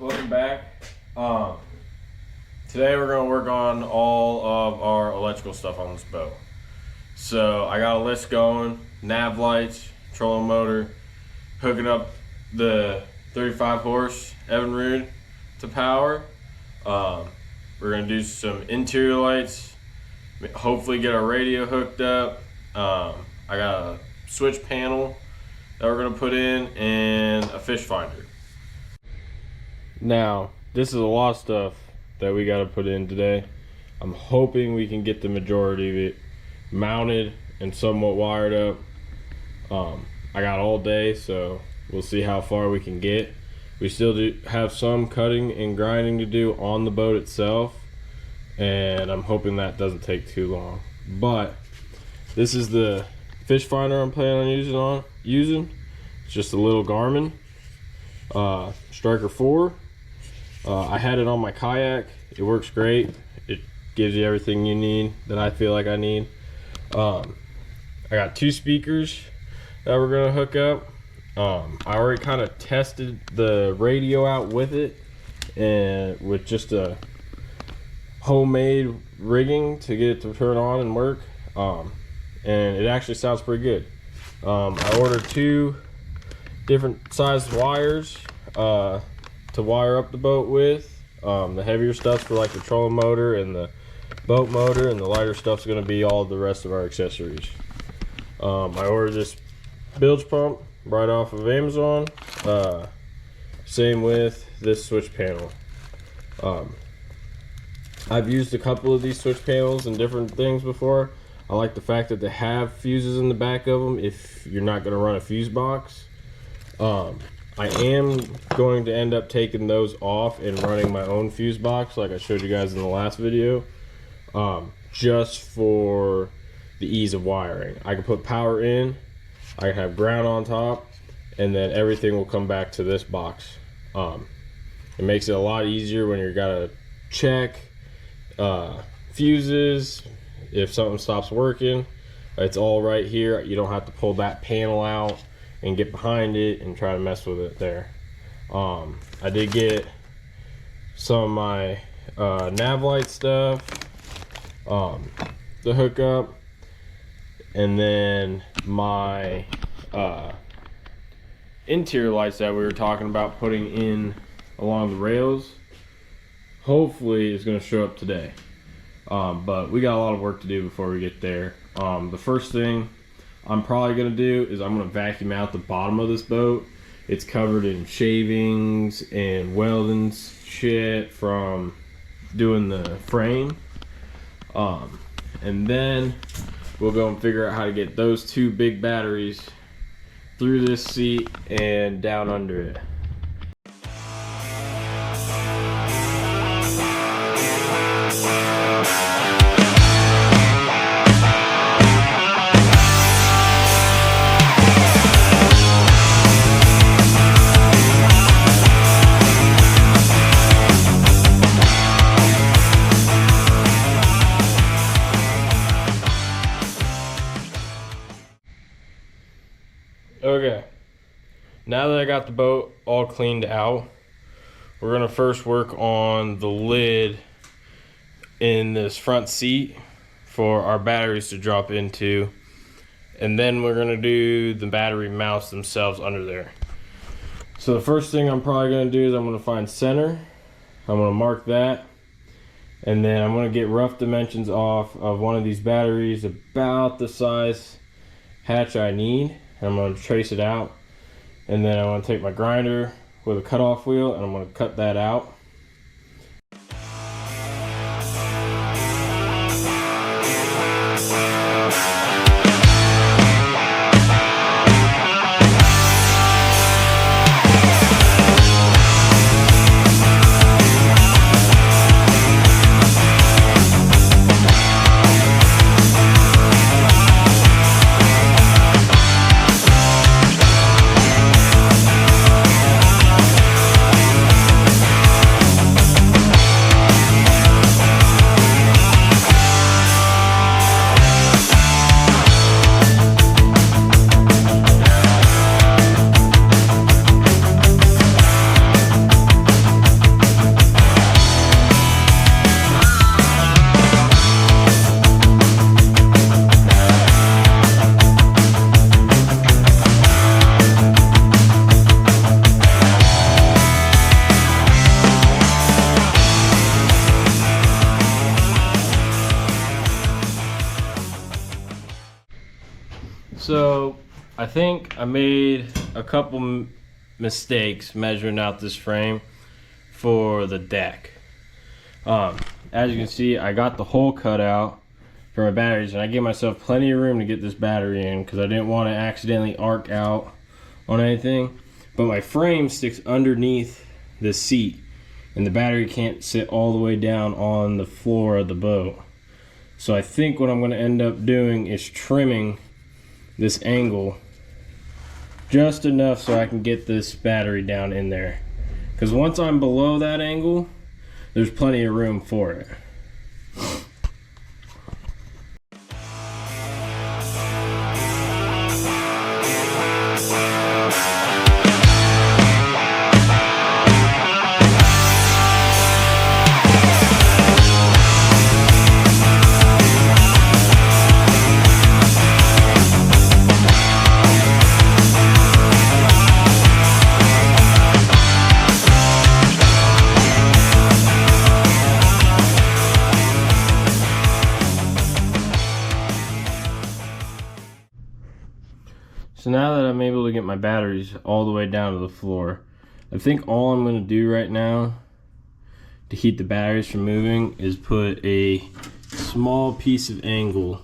welcome back. Today we're going to work on all of our electrical stuff on this boat. So I got a list going, nav lights, trolling motor, hooking up the 35 horse Evinrude to power. We're going to do some interior lights, hopefully get our radio hooked up. I got a switch panel that we're going to put in and a fish finder. Now, this is a lot of stuff that we got to put in today. I'm hoping we can get the majority of it mounted and somewhat wired up. I got all day, so we'll see how far we can get. We still do have some cutting and grinding to do on the boat itself, and I'm hoping that doesn't take too long. But this is the fish finder I'm planning on using. It's just a little Garmin Striker 4. I had it on my kayak. It works great. It gives you everything you need that I feel like I need. I got 2 speakers that we're gonna hook up. I already kind of tested the radio out with it, and with just a homemade rigging to get it to turn on and work. And it actually sounds pretty good. I ordered 2 different sized wires to wire up the boat with. The heavier stuff's for like the trolling motor and the boat motor, and the lighter stuff's going to be all the rest of our accessories. I ordered this bilge pump right off of Amazon. Same with this switch panel. I've used a couple of these switch panels and different things before. I like the fact that they have fuses in the back of them if you're not going to run a fuse box. I am going to end up taking those off and running my own fuse box like I showed you guys in the last video, just for the ease of wiring. I can put power in, I can have ground on top, and then everything will come back to this box. It makes it a lot easier when you gotta check fuses. If something stops working, it's all right here. You don't have to pull that panel out and get behind it and try to mess with it there. I did get some of my nav light stuff to hook up, and then my interior lights that we were talking about putting in along the rails hopefully is going to show up today. But we got a lot of work to do before we get there. The first thing I'm probably going to do is I'm going to vacuum out the bottom of this boat. It's covered in shavings and welding shit from doing the frame. And then we'll go and figure out how to get those 2 big batteries through this seat and down under it. Okay, now that I got the boat all cleaned out, we're gonna first work on the lid in this front seat for our batteries to drop into, and then we're gonna do the battery mounts themselves under there. So the first thing I'm probably gonna do is I'm gonna find center. I'm gonna mark that, and then I'm gonna get rough dimensions off of one of these batteries about the size hatch I need. I'm going to trace it out, and then I'm going to take my grinder with a cutoff wheel and I'm going to cut that out. So I think I made a couple mistakes measuring out this frame for the deck. As you can see, I got the hole cut out for my batteries, and I gave myself plenty of room to get this battery in because I didn't want to accidentally arc out on anything. But my frame sticks underneath the seat, and the battery can't sit all the way down on the floor of the boat. So I think what I'm going to end up doing is trimming this angle just enough so I can get this battery down in there. Because once I'm below that angle, there's plenty of room for it. So now that I'm able to get my batteries all the way down to the floor, I think all I'm going to do right now to keep the batteries from moving is put a small piece of angle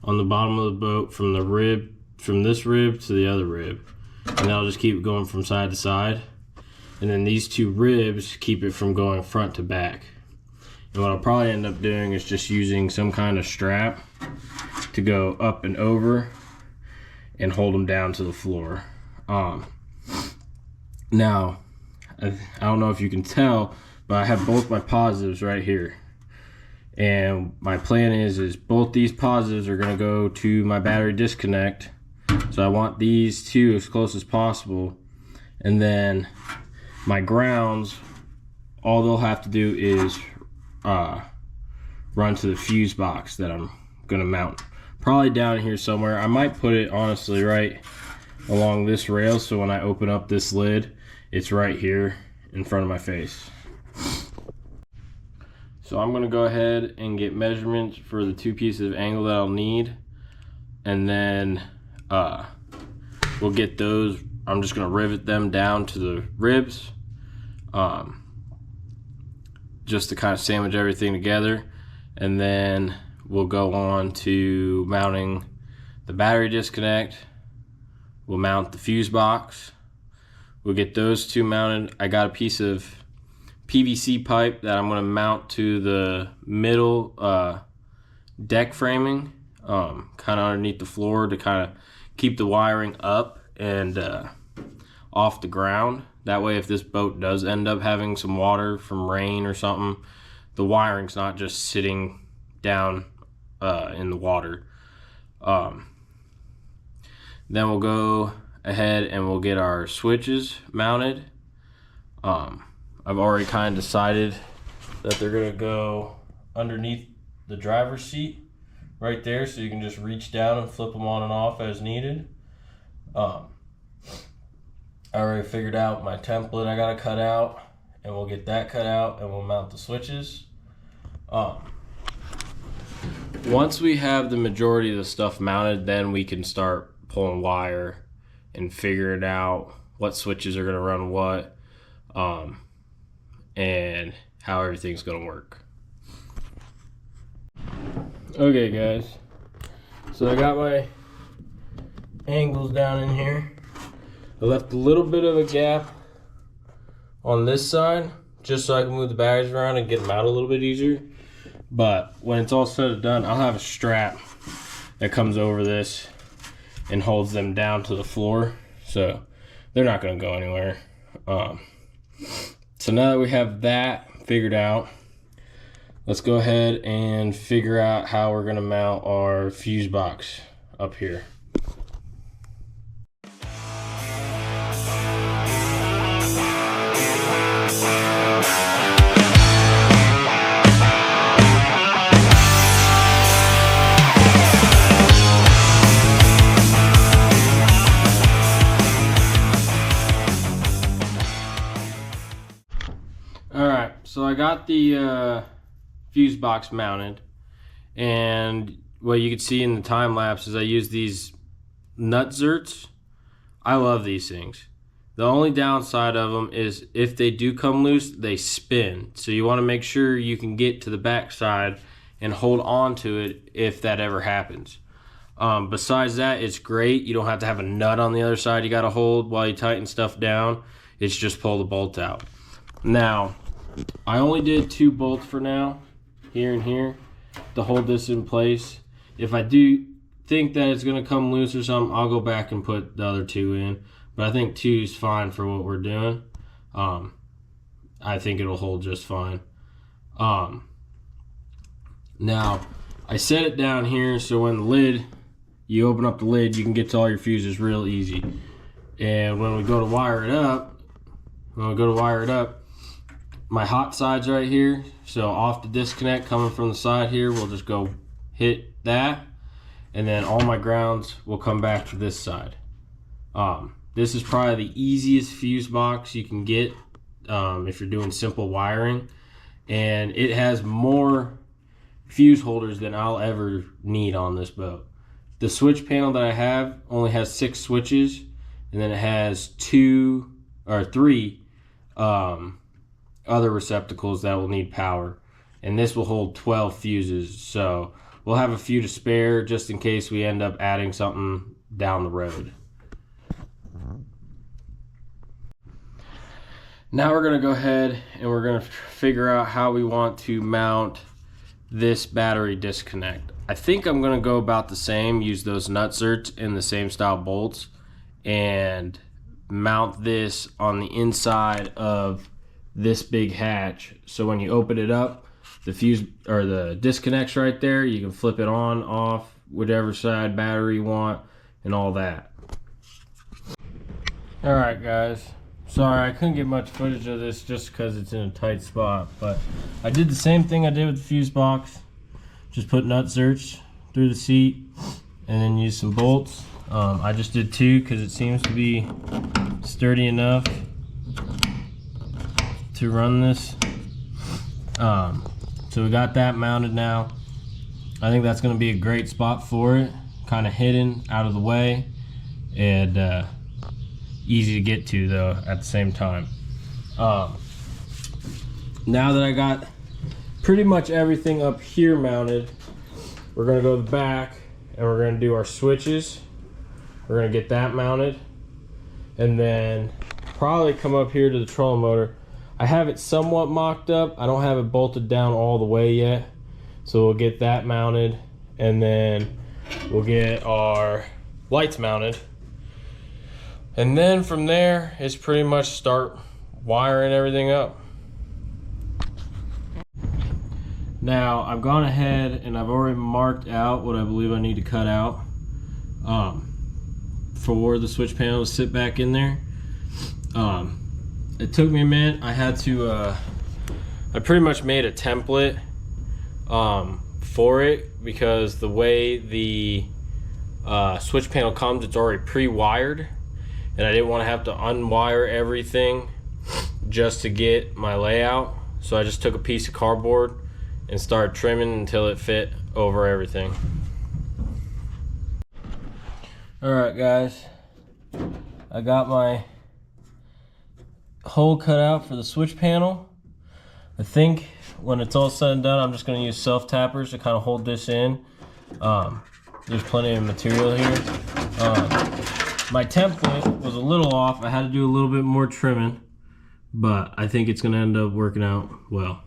on the bottom of the boat from the rib, from this rib to the other rib, and I'll just keep it going from side to side, and then these two ribs keep it from going front to back. And what I'll probably end up doing is just using some kind of strap to go up and over and hold them down to the floor. Now, I don't know if you can tell, but I have both my positives right here. And my plan is both these positives are gonna go to my battery disconnect. So I want these two as close as possible. And then my grounds, all they'll have to do is run to the fuse box that I'm gonna mount. Probably down here somewhere. I might put it honestly right along this rail, so when I open up this lid, it's right here in front of my face. So I'm gonna go ahead and get measurements for the two pieces of angle that I'll need, and then we'll get those. I'm just gonna rivet them down to the ribs, just to kind of sandwich everything together, and then we'll go on to mounting the battery disconnect. We'll mount the fuse box. We'll get those two mounted. I got a piece of PVC pipe that I'm gonna mount to the middle deck framing, kind of underneath the floor to kind of keep the wiring up and off the ground. That way, if this boat does end up having some water from rain or something, the wiring's not just sitting down in the water. Then we'll go ahead and we'll get our switches mounted. I've already kind of decided that they're gonna go underneath the driver's seat right there, so you can just reach down and flip them on and off as needed. I already figured out my template I gotta cut out, and we'll get that cut out and we'll mount the switches. Once we have the majority of the stuff mounted, then we can start pulling wire and figuring out what switches are going to run what, and how everything's going to work. Okay guys, so I got my angles down in here. I left a little bit of a gap on this side just so I can move the batteries around and get them out a little bit easier. But when it's all said and done, I'll have a strap that comes over this and holds them down to the floor, so they're not going to go anywhere. So now that we have that figured out, let's go ahead and figure out how we're going to mount our fuse box up here. Alright, so I got the fuse box mounted, and what you can see in the time lapse is I use these nut zerts. I love these things. The only downside of them is if they do come loose, they spin. So you want to make sure you can get to the back side and hold on to it if that ever happens. Besides that, it's great. You don't have to have a nut on the other side you got to hold while you tighten stuff down. It's just pull the bolt out. Now, I only did 2 bolts for now, here and here, to hold this in place. If I do think that it's going to come loose or something, I'll go back and put the other 2 in. But I think 2 is fine for what we're doing. I think it'll hold just fine. Now, I set it down here so when the lid, you open up the lid, you can get to all your fuses real easy. And when we go to wire it up, my hot side's right here. So off the disconnect coming from the side here, we'll just go hit that. And then all my grounds will come back to this side. This is probably the easiest fuse box you can get if you're doing simple wiring. And it has more fuse holders than I'll ever need on this boat. The switch panel that I have only has 6 switches, and then it has 2 or 3 other receptacles that will need power. And this will hold 12 fuses, so we'll have a few to spare just in case we end up adding something down the road. Now we're going to go ahead and we're going to figure out how we want to mount this battery disconnect. I think I'm going to go about the same, use those nut zerts in the same style bolts, and mount this on the inside of this big hatch. So when you open it up, the fuse or the disconnect's right there. You can flip it on, off, whatever side battery you want, and all that. All right, guys. Sorry, I couldn't get much footage of this just because it's in a tight spot, but I did the same thing I did with the fuse box. Just put nut zerts through the seat and then use some bolts. I just did 2 because it seems to be sturdy enough to run this. So we got that mounted now. I think that's going to be a great spot for it. Kind of hidden, out of the way, and easy to get to though at the same time. Now that I got pretty much everything up here mounted, we're going to go to the back and we're going to do our switches. We're going to get that mounted and then probably come up here to the trolling motor. I have it somewhat mocked up. I don't have it bolted down all the way yet, so we'll get that mounted and then we'll get our lights mounted. And then from there, it's pretty much start wiring everything up. Now, I've gone ahead and I've already marked out what I believe I need to cut out for the switch panel to sit back in there. It took me a minute. I had to, I pretty much made a template for it because the way the switch panel comes, it's already pre-wired. And I didn't want to have to unwire everything just to get my layout. So I just took a piece of cardboard and started trimming until it fit over everything. Alright guys, I got my hole cut out for the switch panel. I think when it's all said and done, I'm just going to use self tappers to kind of hold this in. There's plenty of material here. My template was a little off. I had to do a little bit more trimming, but I think it's going to end up working out well.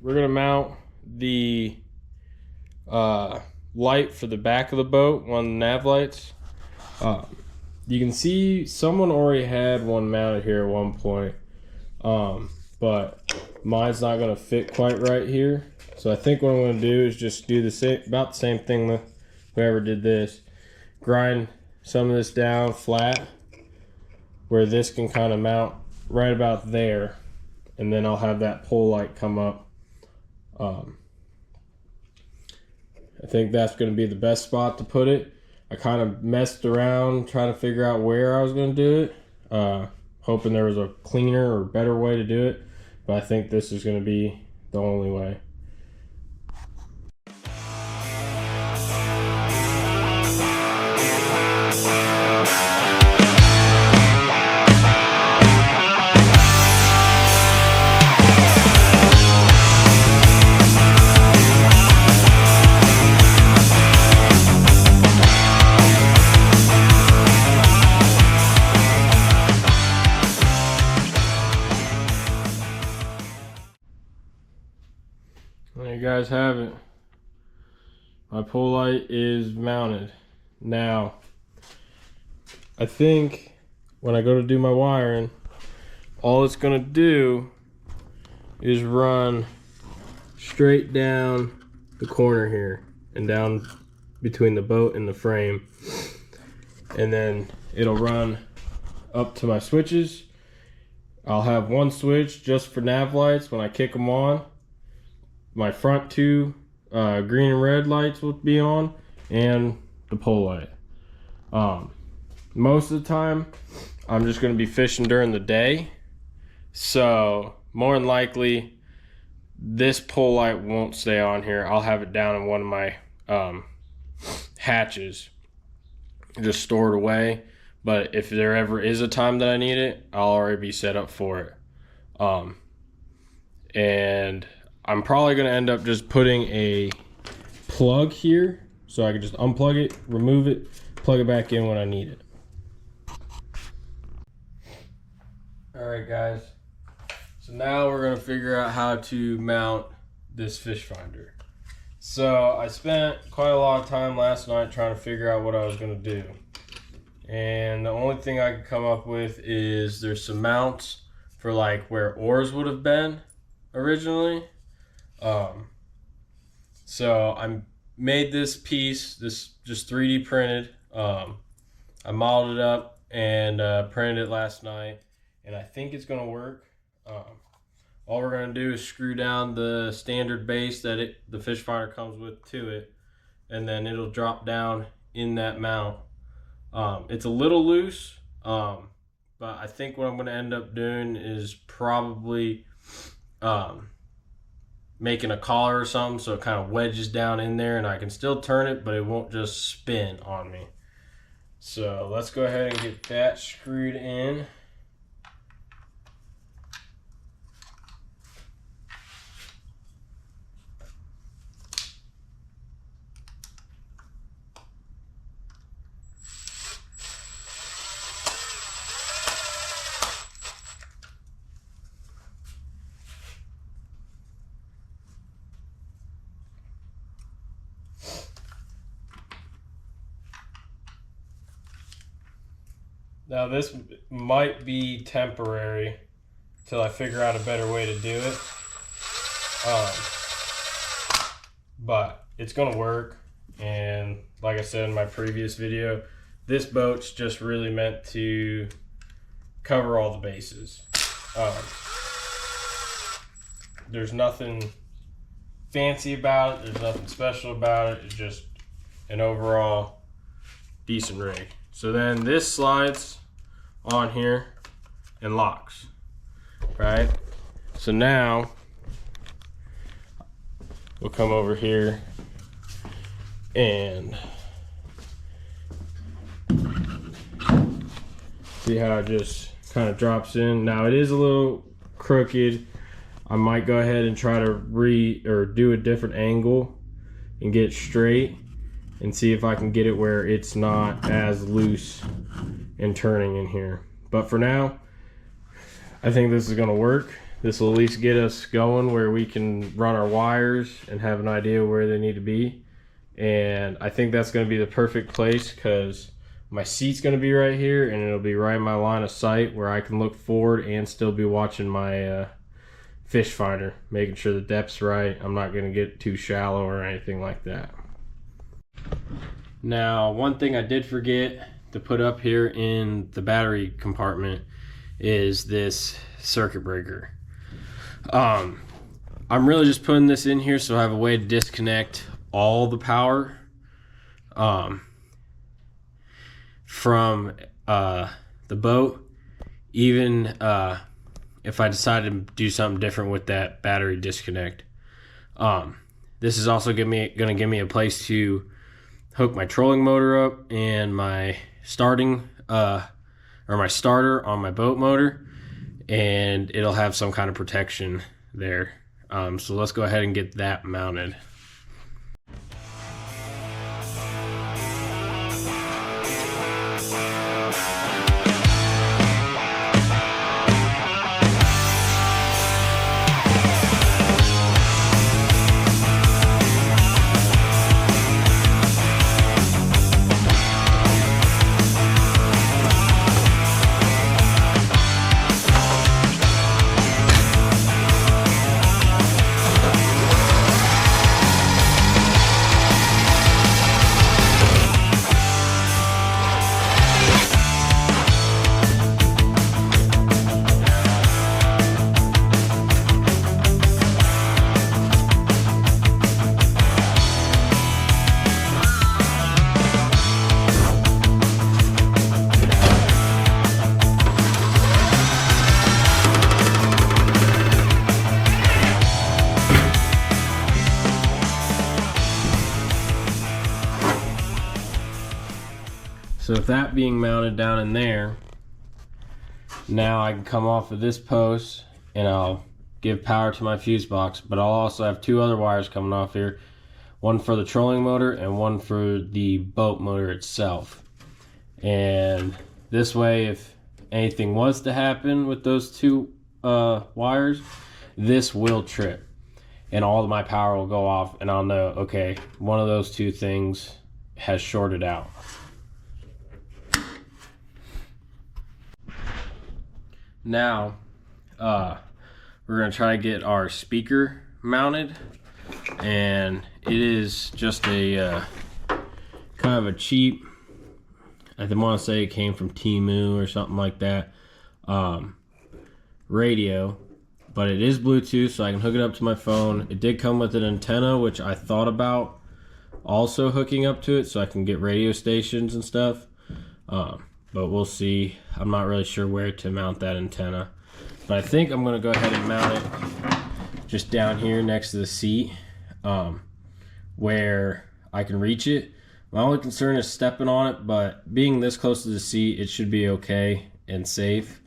we're gonna mount the light for the back of the boat, one of the nav lights. You can see someone already had one mounted here at one point, but mine's not gonna fit quite right here. So I think what I'm gonna do is just do about the same thing that whoever did this. Grind some of this down flat where this can kind of mount right about there, and then I'll have that pole light come up. I think that's going to be the best spot to put it. I kind of messed around trying to figure out where I was going to do it, hoping there was a cleaner or better way to do it, but I think this is going to be the only way. There you guys have it. My pole light is mounted. Now, I think when I go to do my wiring, all it's gonna do is run straight down the corner here and down between the boat and the frame. And then it'll run up to my switches. I'll have one switch just for nav lights. When I kick them on, my front two green and red lights will be on, and the pole light. Most of the time I'm just going to be fishing during the day, so more than likely this pole light won't stay on here. I'll have it down in one of my hatches, just stored away. But if there ever is a time that I need it, I'll already be set up for it. And I'm probably going to end up just putting a plug here so I can just unplug it, remove it, plug it back in when I need it. Alright guys, so now we're going to figure out how to mount this fish finder. So I spent quite a lot of time last night trying to figure out what I was going to do. And the only thing I could come up with is there's some mounts for like where oars would have been originally. So I made this piece, this just 3D printed. I modeled it up and printed it last night, and I think it's gonna work. All we're gonna do is screw down the standard base that the fish finder comes with to it, and then it'll drop down in that mount. It's a little loose, but I think what I'm gonna end up doing is probably making a collar or something so it kind of wedges down in there and I can still turn it, but it won't just spin on me. So let's go ahead and get that screwed in. Now this might be temporary till I figure out a better way to do it, but it's gonna work. And like I said in my previous video, this boat's just really meant to cover all the bases. There's nothing fancy about it, there's nothing special about it, it's just an overall decent rig. So then this slides on here and locks, right? So now we'll come over here and see how it just kind of drops in. Now it is a little crooked. I might go ahead and try to do a different angle and get it straight and see if I can get it where it's not as loose and turning in here. But for now, I think this is gonna work. This will at least get us going where we can run our wires and have an idea where they need to be. And I think that's going to be the perfect place because my seat's going to be right here and it'll be right in my line of sight where I can look forward and still be watching my fish finder, making sure the depth's right. I'm not going to get too shallow or anything like that. Now, one thing I did forget to put up here in the battery compartment is this circuit breaker. I'm really just putting this in here so I have a way to disconnect all the power from the boat, even if I decide to do something different with that battery disconnect. This is also gonna give me a place to hook my trolling motor up and my starting or my starter on my boat motor, and it'll have some kind of protection there. So let's go ahead and get that mounted. So with that being mounted down in there, now I can come off of this post and I'll give power to my fuse box, but I'll also have two other wires coming off here, one for the trolling motor and one for the boat motor itself. And this way, if anything was to happen with those two wires, this will trip and all of my power will go off and I'll know, okay, one of those two things has shorted out. Now, we're going to try to get our speaker mounted, and it is just a kind of a cheap, I want to say it came from Temu or something like that, radio, but it is Bluetooth, so I can hook it up to my phone. It did come with an antenna, which I thought about also hooking up to it so I can get radio stations and stuff. But we'll see. I'm not really sure where to mount that antenna. But I think I'm going to go ahead and mount it just down here next to the seat where I can reach it. My only concern is stepping on it, but being this close to the seat, it should be okay and safe.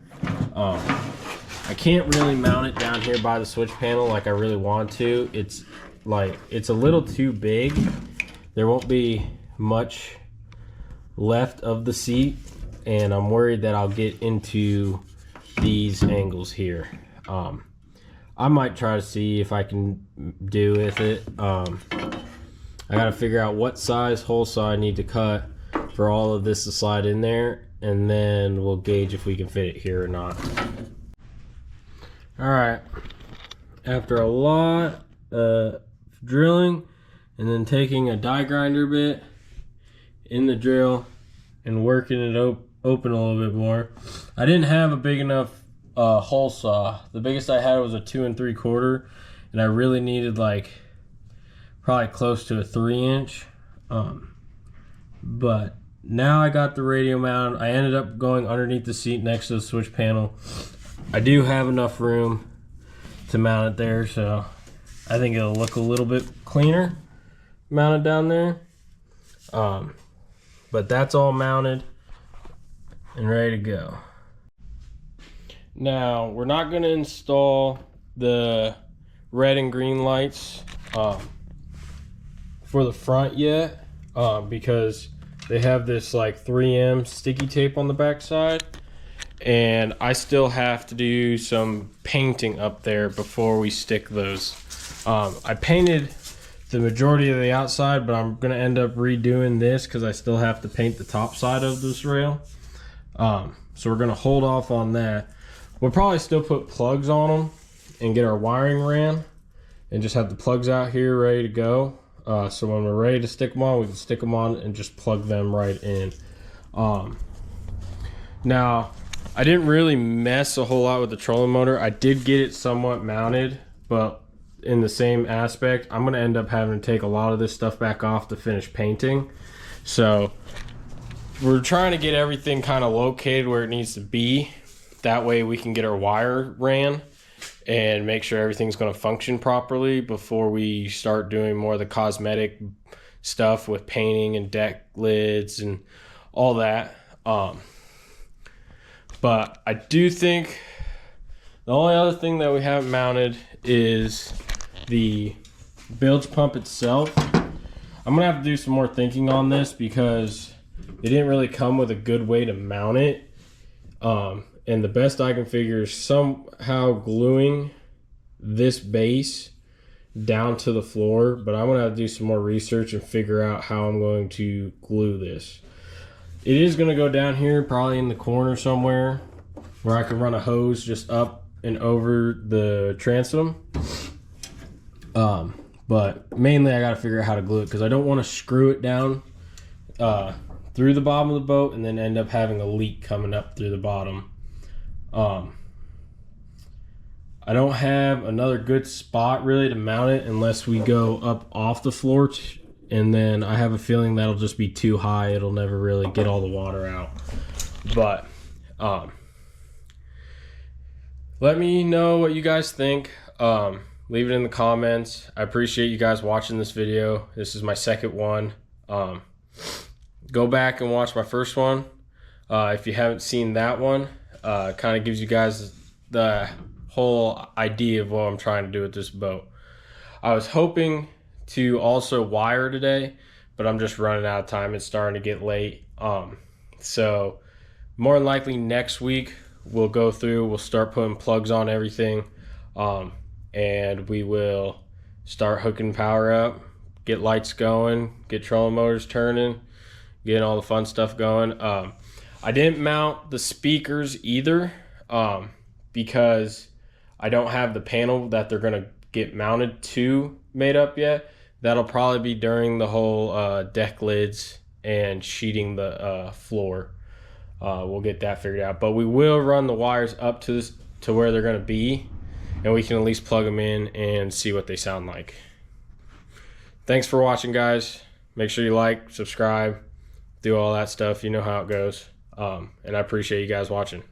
I can't really mount it down here by the switch panel like I really want to. It's a little too big. There won't be much left of the seat, and I'm worried that I'll get into these angles here. I might try to see if I can do with it. I gotta figure out what size hole saw I need to cut for all of this to slide in there, and then we'll gauge if we can fit it here or not. Alright, after a lot of drilling and then taking a die grinder bit in the drill and working it open a little bit more. I didn't have a big enough hole saw. The biggest I had was a 2 3/4, and I really needed like probably close to a 3-inch. But now I got the radio mount. I ended up going underneath the seat next to the switch panel. I do have enough room to mount it there, so I think it'll look a little bit cleaner mounted down there. But that's all mounted and ready to go. Now, we're not going to install the red and green lights for the front yet because they have this like 3M sticky tape on the back side, and I still have to do some painting up there before we stick those. I painted the majority of the outside, but I'm gonna end up redoing this because I still have to paint the top side of this rail. So we're gonna hold off on that. We'll probably still put plugs on them and get our wiring ran and just have the plugs out here ready to go. So when we're ready to stick them on, we can stick them on and just plug them right in. Now, I didn't really mess a whole lot with the trolling motor. I did get it somewhat mounted, but in the same aspect, I'm gonna end up having to take a lot of this stuff back off to finish painting. So we're trying to get everything kind of located where it needs to be. That way we can get our wire ran and make sure everything's going to function properly before we start doing more of the cosmetic stuff with painting and deck lids and all that. But I do think the only other thing that we haven't mounted is the bilge pump itself. I'm gonna have to do some more thinking on this because they didn't really come with a good way to mount it. And the best I can figure is somehow gluing this base down to the floor, but I'm gonna have to do some more research and figure out how I'm going to glue this. It is gonna go down here, probably in the corner somewhere, where I can run a hose just up and over the transom. But mainly I gotta figure out how to glue it because I don't want to screw it down through the bottom of the boat and then end up having a leak coming up through the bottom. I don't have another good spot really to mount it unless we go up off the floor, and then I have a feeling that'll just be too high. It'll never really get all the water out. But let me know what you guys think. Leave it in the comments. I appreciate you guys watching this video. This is my second one. Go back and watch my first one if you haven't seen that one. Kind of gives you guys the whole idea of what I'm trying to do with this boat. I was hoping to also wire today, but I'm just running out of time. It's starting to get late. So more than likely next week we'll go through, we'll start putting plugs on everything, and we will start hooking power up, get lights going, get trolling motors turning, getting all the fun stuff going. I didn't mount the speakers either because I don't have the panel that they're gonna get mounted to made up yet. That'll probably be during the whole deck lids and sheeting the floor. We'll get that figured out, but we will run the wires up to where they're gonna be, and we can at least plug them in and see what they sound like. Thanks for watching, guys. Make sure you like, subscribe, do all that stuff. You know how it goes. And I appreciate you guys watching.